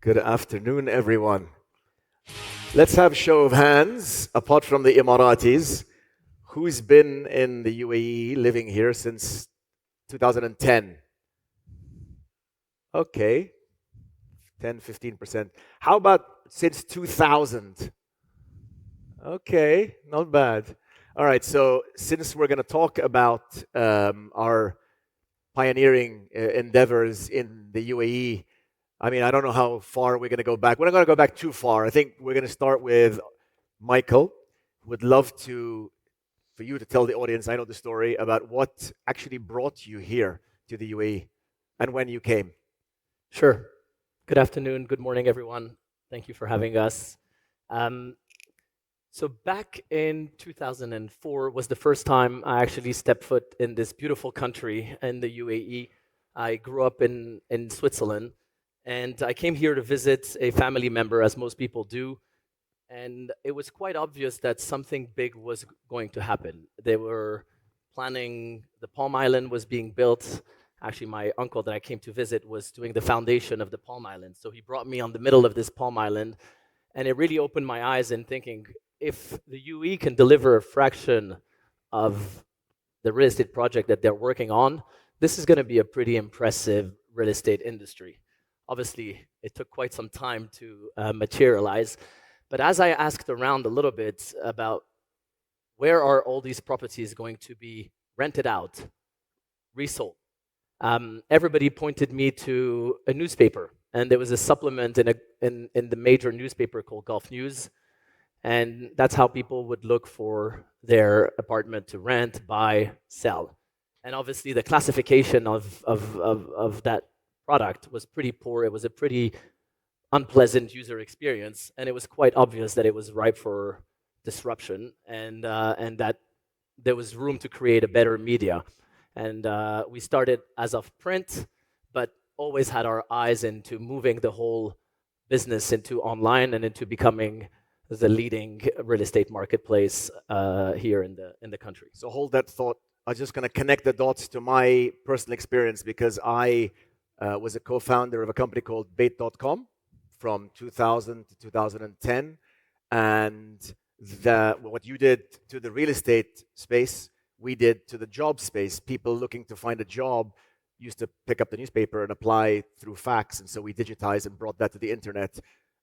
Good afternoon, everyone. Let's have a show of hands, apart from the Emiratis, who's been in the UAE living here since 2010? Okay, 10, 15%. How about since 2000? Okay, not bad. All right, so since we're going to talk about our pioneering endeavors in the UAE, I mean, I don't know how far we're going to go back. We're not going to go back too far. I think we're going to start with Michael. Would love for you to tell the audience, I know the story, about what actually brought you here to the UAE and when you came. Sure. Good afternoon, good morning, everyone. Thank you for having us. Um, so back in 2004 was the first time I actually stepped foot in this beautiful country in the UAE. I grew up in Switzerland, and I came here to visit a family member, as most people do. And it was quite obvious that something big was going to happen. They were planning, the Palm Island was being built. Actually, my uncle that I came to visit was doing the foundation of the Palm Island. So he brought me on the middle of this Palm Island, and it really opened my eyes in thinking, if the UE can deliver a fraction of the real estate project that they're working on, this is going to be a pretty impressive real estate industry. Obviously, it took quite some time to materialize. But as I asked around a little bit about where are all these properties going to be rented out, resold, everybody pointed me to a newspaper. And there was a supplement in the major newspaper called Gulf News. And that's how people would look for their apartment to rent, buy, sell. And obviously, the classification of that product was pretty poor. It was a pretty unpleasant user experience, and it was quite obvious that it was ripe for disruption, and that there was room to create a better media. And we started as of print, but always had our eyes into moving the whole business into online and into becoming the leading real estate marketplace here in the country. So hold that thought. I'm just going to connect the dots to my personal experience because I was a co-founder of a company called Bait.com from 2000 to 2010. And what you did to the real estate space, we did to the job space. People looking to find a job used to pick up the newspaper and apply through fax. And so we digitized and brought that to the internet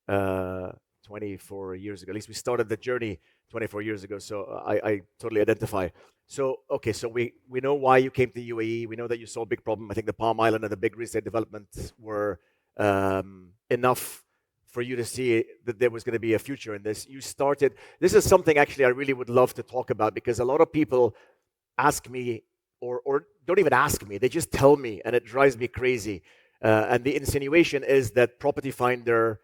24 years ago. At least we started the journey 24 years ago. So I totally identify. So, okay, so we know why you came to the UAE. We know that you saw a big problem. I think the Palm Island and the big real estate developments were enough for you to see that there was going to be a future in this. You started, this is something actually I really would love to talk about because a lot of people ask me or don't even ask me, they just tell me and it drives me crazy. And the insinuation is that Property Finder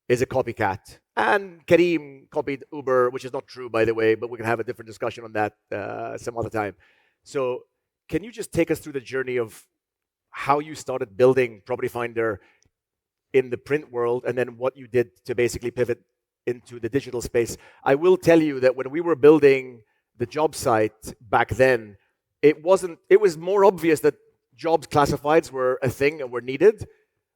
is a copycat. And Kareem copied Uber, which is not true, by the way, but we can have a different discussion on that some other time. So can you just take us through the journey of how you started building Property Finder in the print world and then what you did to basically pivot into the digital space? I will tell you that when we were building the job site back then, it was more obvious that jobs classifieds were a thing and were needed.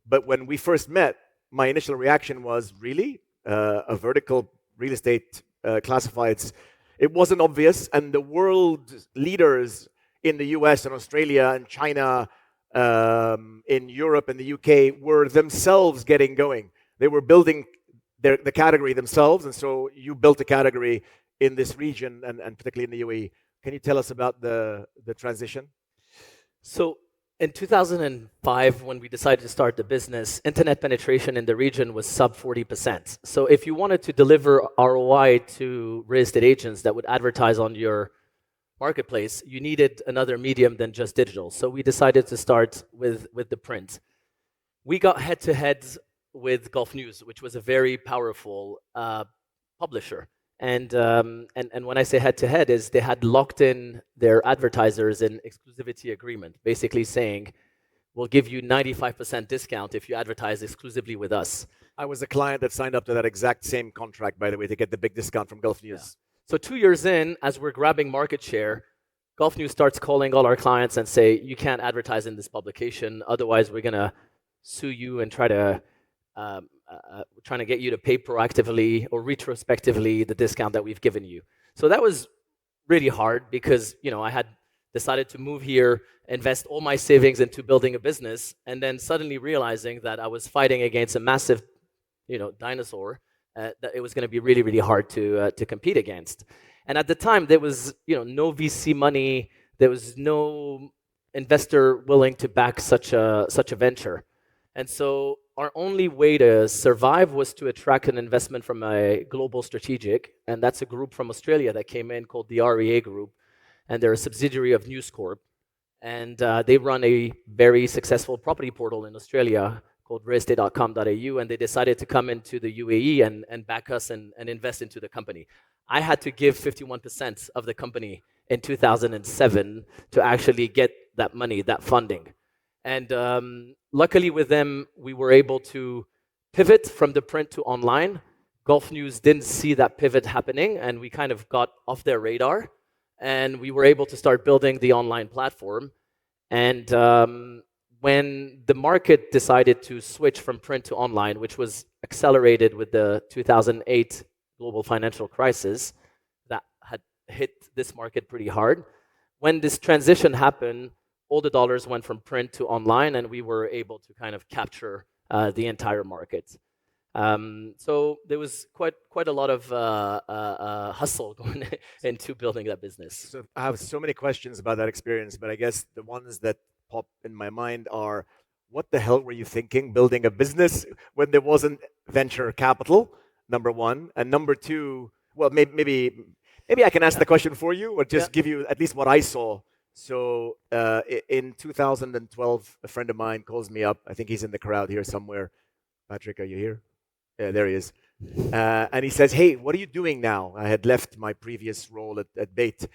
But when we first met, my initial reaction was, really? A vertical real estate classifieds? It wasn't obvious, and the world leaders in the US and Australia and China, in Europe and the UK were themselves getting going. They were building the category themselves, and so you built a category in this region and particularly in the UAE. Can you tell us about the transition? So in 2005, when we decided to start the business, internet penetration in the region was sub 40%. So if you wanted to deliver ROI to real estate agents that would advertise on your marketplace, you needed another medium than just digital. So we decided to start with the print. We got head-to-head with Gulf News, which was a very powerful publisher. And when I say head-to-head is they had locked in their advertisers in exclusivity agreement, basically saying, we'll give you 95% discount if you advertise exclusively with us. I was a client that signed up to that exact same contract, by the way, to get the big discount from Gulf News. Yeah. So 2 years in, as we're grabbing market share, Gulf News starts calling all our clients and say, you can't advertise in this publication, otherwise we're going to sue you and try to trying to get you to pay proactively or retrospectively the discount that we've given you. So that was really hard because I had decided to move here, invest all my savings into building a business, and then suddenly realizing that I was fighting against a massive dinosaur that it was going to be really, really hard to compete against. And at the time, there was no VC money, there was no investor willing to back such a venture. And so our only way to survive was to attract an investment from a global strategic, and that's a group from Australia that came in called the REA Group, and they're a subsidiary of News Corp, and they run a very successful property portal in Australia called realestate.com.au, and they decided to come into the UAE and back us and invest into the company. I had to give 51% of the company in 2007 to actually get that money, that funding. And luckily with them, we were able to pivot from the print to online. Gulf News didn't see that pivot happening, and we kind of got off their radar. And we were able to start building the online platform. And when the market decided to switch from print to online, which was accelerated with the 2008 global financial crisis that had hit this market pretty hard, when this transition happened, all the dollars went from print to online, and we were able to kind of capture the entire market. So there was quite a lot of hustle going into building that business. So I have so many questions about that experience, but I guess the ones that pop in my mind are, what the hell were you thinking building a business when there wasn't venture capital, number one, and number two, well, maybe I can ask the question for you, or just give you at least what I saw. So in 2012, a friend of mine calls me up. I think he's in the crowd here somewhere. Patrick, are you here? Yeah, there he is. And he says, "Hey, what are you doing now?" I had left my previous role at Bait.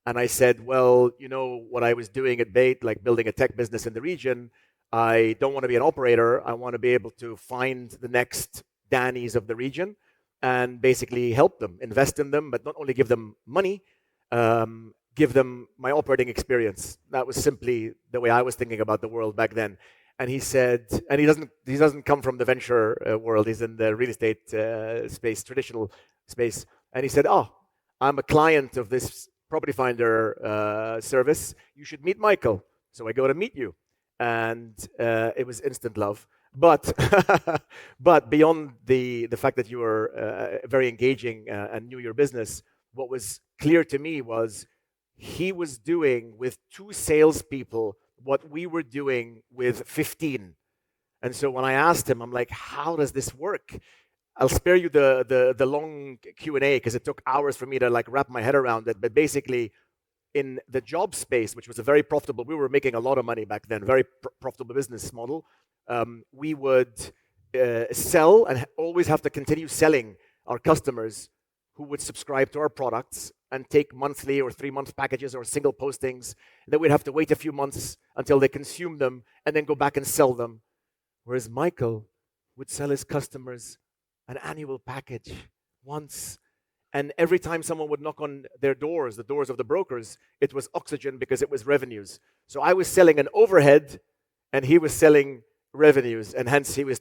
And I said, "Well, you know what I was doing at Bait, like building a tech business in the region. I don't want to be an operator. I want to be able to find the next Dannies of the region and basically help them, invest in them, but not only give them money, give them my operating experience." That was simply the way I was thinking about the world back then. And he said, and he doesn't come from the venture world. He's in the real estate space, traditional space. And he said, "Oh, I'm a client of this property finder service. You should meet Michael." So I go to meet you, and it was instant love. But but beyond the fact that you were very engaging and knew your business, what was clear to me was he was doing with 2 salespeople what we were doing with 15. And so when I asked him, I'm like, "How does this work?" I'll spare you the long Q&A because it took hours for me to like wrap my head around it. But basically, in the job space, which was a very profitable, we were making a lot of money back then, very profitable business model. We would sell and always have to continue selling our customers who would subscribe to our products and take monthly or 3-month packages or single postings. And then we'd have to wait a few months until they consume them and then go back and sell them. Whereas Michael would sell his customers an annual package once. And every time someone would knock on their doors, the doors of the brokers, it was oxygen because it was revenues. So I was selling an overhead and he was selling revenues. And hence he was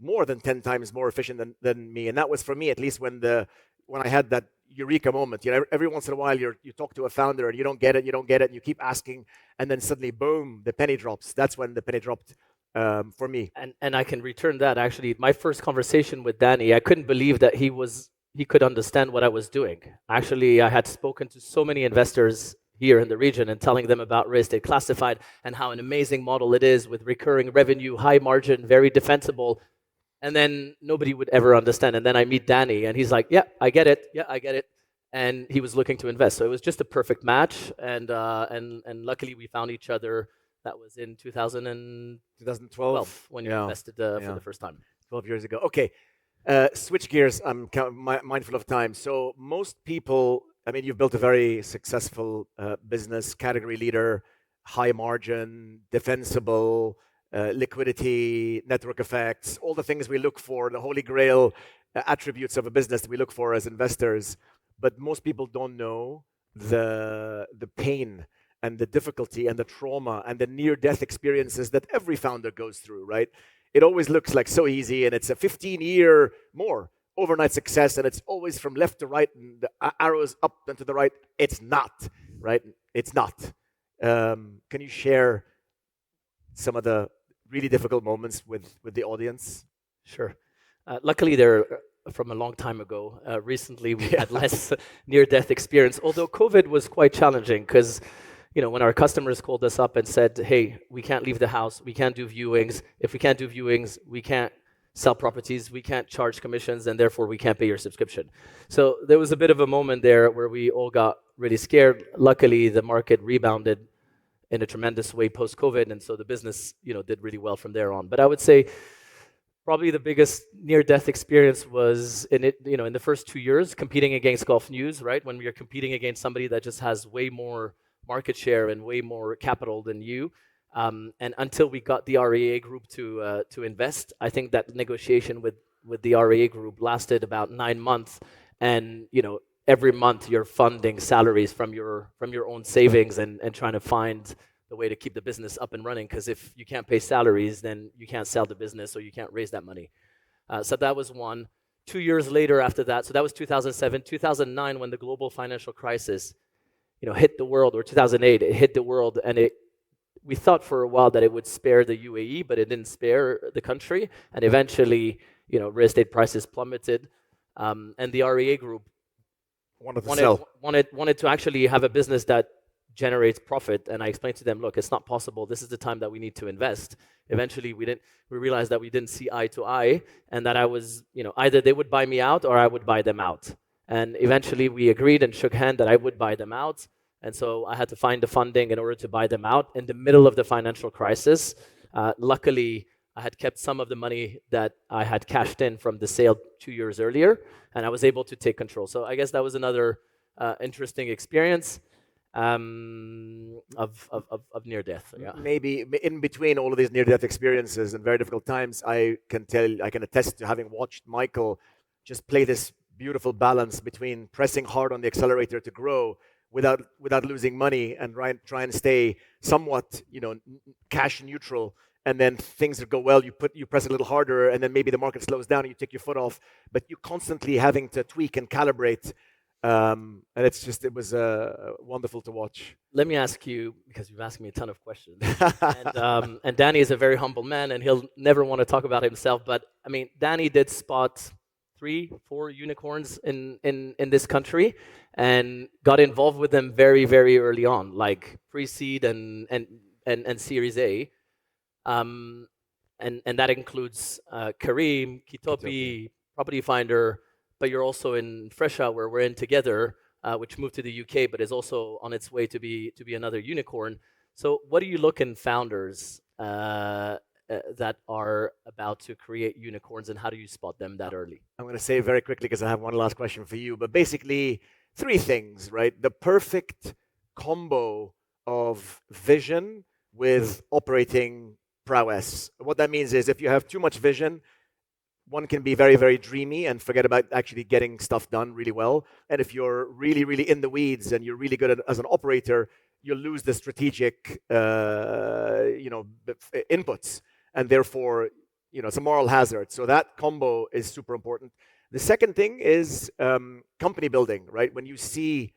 more than 10 times more efficient than me. And that was for me, at least when I had that eureka moment. You know, every once in a while you talk to a founder and you don't get it, and you keep asking, and then suddenly, boom, the penny drops. That's when the penny dropped for me. And I can return that. Actually, my first conversation with Danny, I couldn't believe that he could understand what I was doing. Actually, I had spoken to so many investors here in the region and telling them about real estate classified and how an amazing model it is with recurring revenue, high margin, very defensible. And then nobody would ever understand. And then I meet Danny, and he's like, "Yeah, I get it. Yeah, I get it." And he was looking to invest, so it was just a perfect match. And luckily, we found each other. That was in 2012 when you invested for the first time. 12 years ago. Okay, switch gears. I'm mindful of time. So most people, I mean, you've built a very successful business, category leader, high margin, defensible. Liquidity, network effects, all the things we look for, the holy grail attributes of a business that we look for as investors. But most people don't know the pain and the difficulty and the trauma and the near-death experiences that every founder goes through, right? it always looks like so easy, and it's a 15-year more overnight success, and it's always from left to right, and the arrows up and to the right. It's not, right? It's not. Can you share some of the really difficult moments with the audience? Sure. Luckily, they're from a long time ago. Recently, we Yeah. had less near-death experience, although COVID was quite challenging because, when our customers called us up and said, hey, we can't leave the house, we can't do viewings. If we can't do viewings, we can't sell properties, we can't charge commissions, and therefore we can't pay your subscription. So there was a bit of a moment there where we all got really scared. Luckily, the market rebounded in a tremendous way post-COVID, and so the business, did really well from there on. But I would say probably the biggest near-death experience was in the first 2 years competing against Golf News, right? When you're competing against somebody that just has way more market share and way more capital than you. And until we got the REA group to invest, I think that negotiation with the REA group lasted about 9 months, and every month you're funding salaries from your own savings and trying to find the way to keep the business up and running, because if you can't pay salaries, then you can't sell the business or you can't raise that money. So that was one. 2 years later after that, so that was 2007, 2009, when the global financial crisis hit the world, or 2008, it hit the world, and we thought for a while that it would spare the UAE, but it didn't spare the country, and eventually, real estate prices plummeted, and the REA group wanted to actually have a business that generates profit, and I explained to them, look, it's not possible. This is the time that we need to invest. Eventually, we realized that we didn't see eye to eye, and that I was, either they would buy me out or I would buy them out. And eventually, we agreed and shook hands that I would buy them out. And so I had to find the funding in order to buy them out in the middle of the financial crisis. Luckily, I had kept some of the money that I had cashed in from the sale 2 years earlier, and I was able to take control. So I guess that was another interesting experience of near death. Yeah. Maybe in between all of these near-death experiences and very difficult times, I can attest to having watched Michael just play this beautiful balance between pressing hard on the accelerator to grow without losing money, and try and stay somewhat cash neutral. And then things that go well, you press a little harder, and then maybe the market slows down and you take your foot off. But you're constantly having to tweak and calibrate. And it was wonderful to watch. Let me ask you, because you've asked me a ton of questions, and Danny is a very humble man, and he'll never want to talk about himself. But I mean, Danny did spot 3-4 unicorns in this country, and got involved with them very, very early on, like pre-seed and Series A, and that includes Kareem, Kitopi, Property Finder. But you're also in Fresha, where we're in together, which moved to the UK, but is also on its way to be another unicorn. So, what do you look in founders that are about to create unicorns, and how do you spot them that early? I'm going to say very quickly, because I have one last question for you. But basically, 3 things, right? The perfect combo of vision with operating prowess. What that means is, if you have too much vision, one can be very, very dreamy and forget about actually getting stuff done really well. And if you're really, really in the weeds and you're really good as an operator, you'll lose the strategic, inputs, and therefore, it's a moral hazard. So that combo is super important. The second thing is company building, right? When you see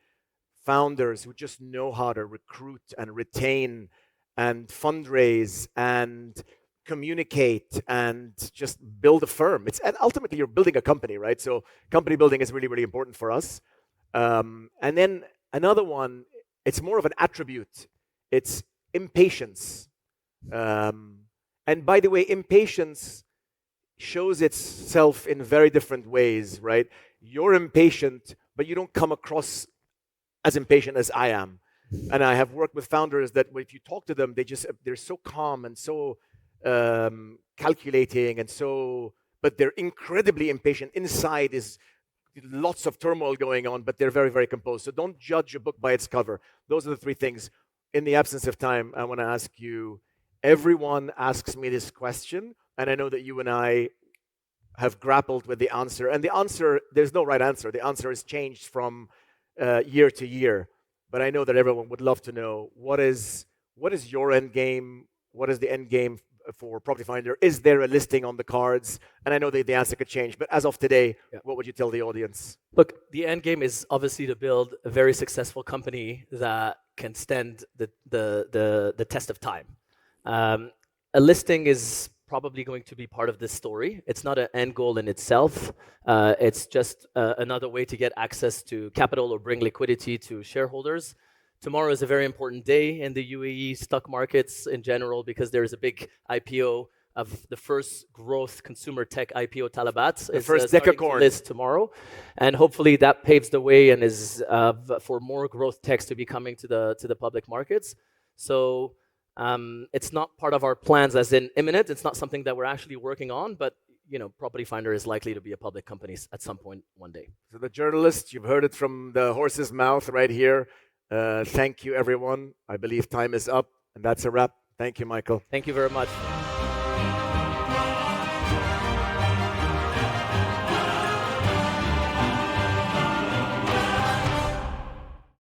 founders who just know how to recruit and retain and fundraise and communicate and just build a firm. And ultimately, you're building a company, right? So company building is really, really important for us. And then another one, it's more of an attribute. It's impatience. And by the way, impatience shows itself in very different ways, right? You're impatient, but you don't come across as impatient as I am. And I have worked with founders that if you talk to them, they're so calm and so calculating, but they're incredibly impatient. Inside is lots of turmoil going on, but they're very, very composed. So don't judge a book by its cover. Those are the 3 things. In the absence of time, I want to ask you, everyone asks me this question, and I know that you and I have grappled with the answer. And the answer, there's no right answer. The answer has changed from year to year. But I know that everyone would love to know, what is your end game? What is the end game for Property Finder? Is there a listing on the cards? And I know the answer could change, but as of today, Yeah. what would you tell the audience? Look, the end game is obviously to build a very successful company that can stand the test of time. A listing is probably going to be part of this story. It's not an end goal in itself. It's just another way to get access to capital or bring liquidity to shareholders. Tomorrow is a very important day in the UAE stock markets in general because there is a big IPO of the first growth consumer tech IPO, Talabat. The first decacorn list tomorrow, and hopefully that paves the way and is for more growth techs to be coming to the public markets. So it's not part of our plans as in imminent. It's not something that we're actually working on, but Property Finder is likely to be a public company at some point one day. So the journalists, you've heard it from the horse's mouth right here. Thank you, everyone. I believe time is up, and that's a wrap. Thank you, Michael. Thank you very much.